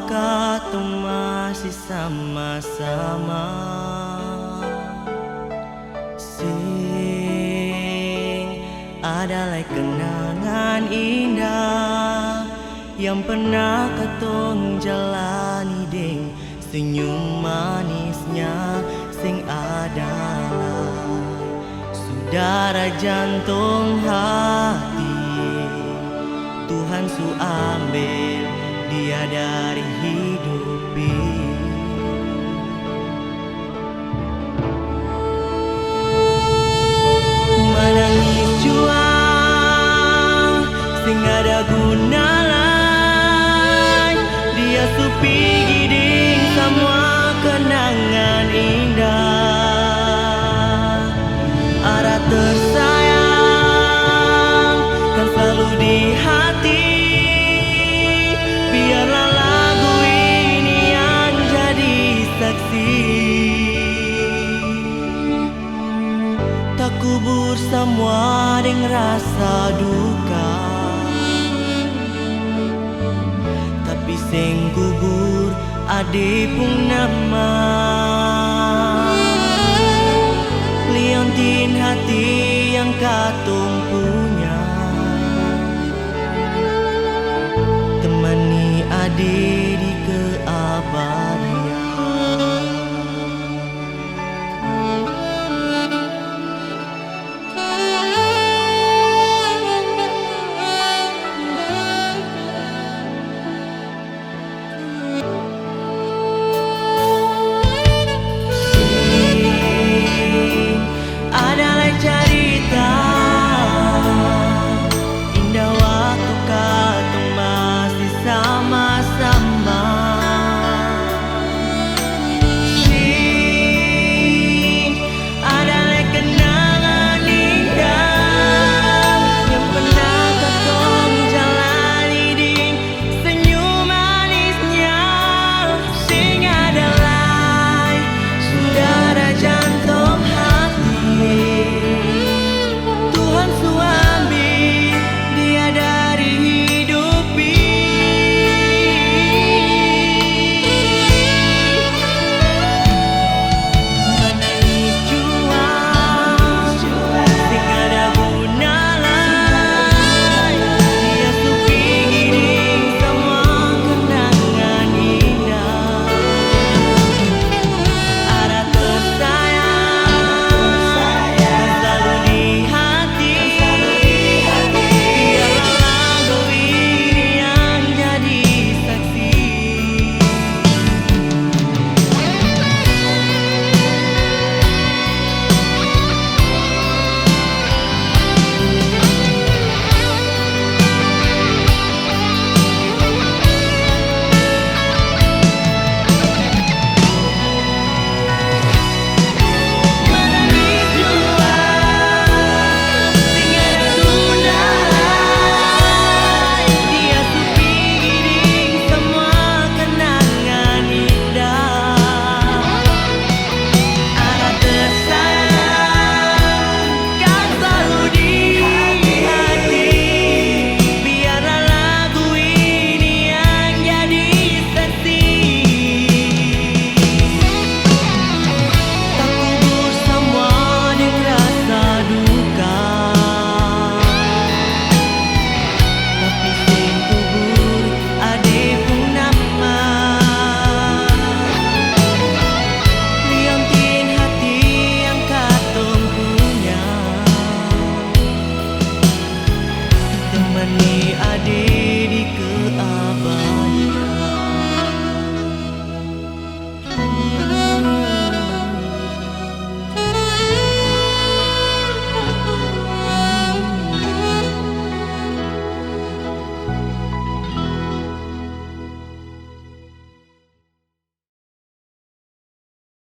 katong masih sama-sama. Sing adalah kenangan indah yang pernah katong jalani, deng senyum manisnya sing adalah saudara jantung hati. Tuhan su ambil dia dari hidup ini. Menangis jua sing ada guna lain, dia su pigi ding semua kenangan indah. Arah tersayang kan selalu di hati. Biarlah lagu ini yang jadi saksi. Tak kubur semua dengan rasa duka, tapi sing kubur ade pun nama. Liontin hati yang katong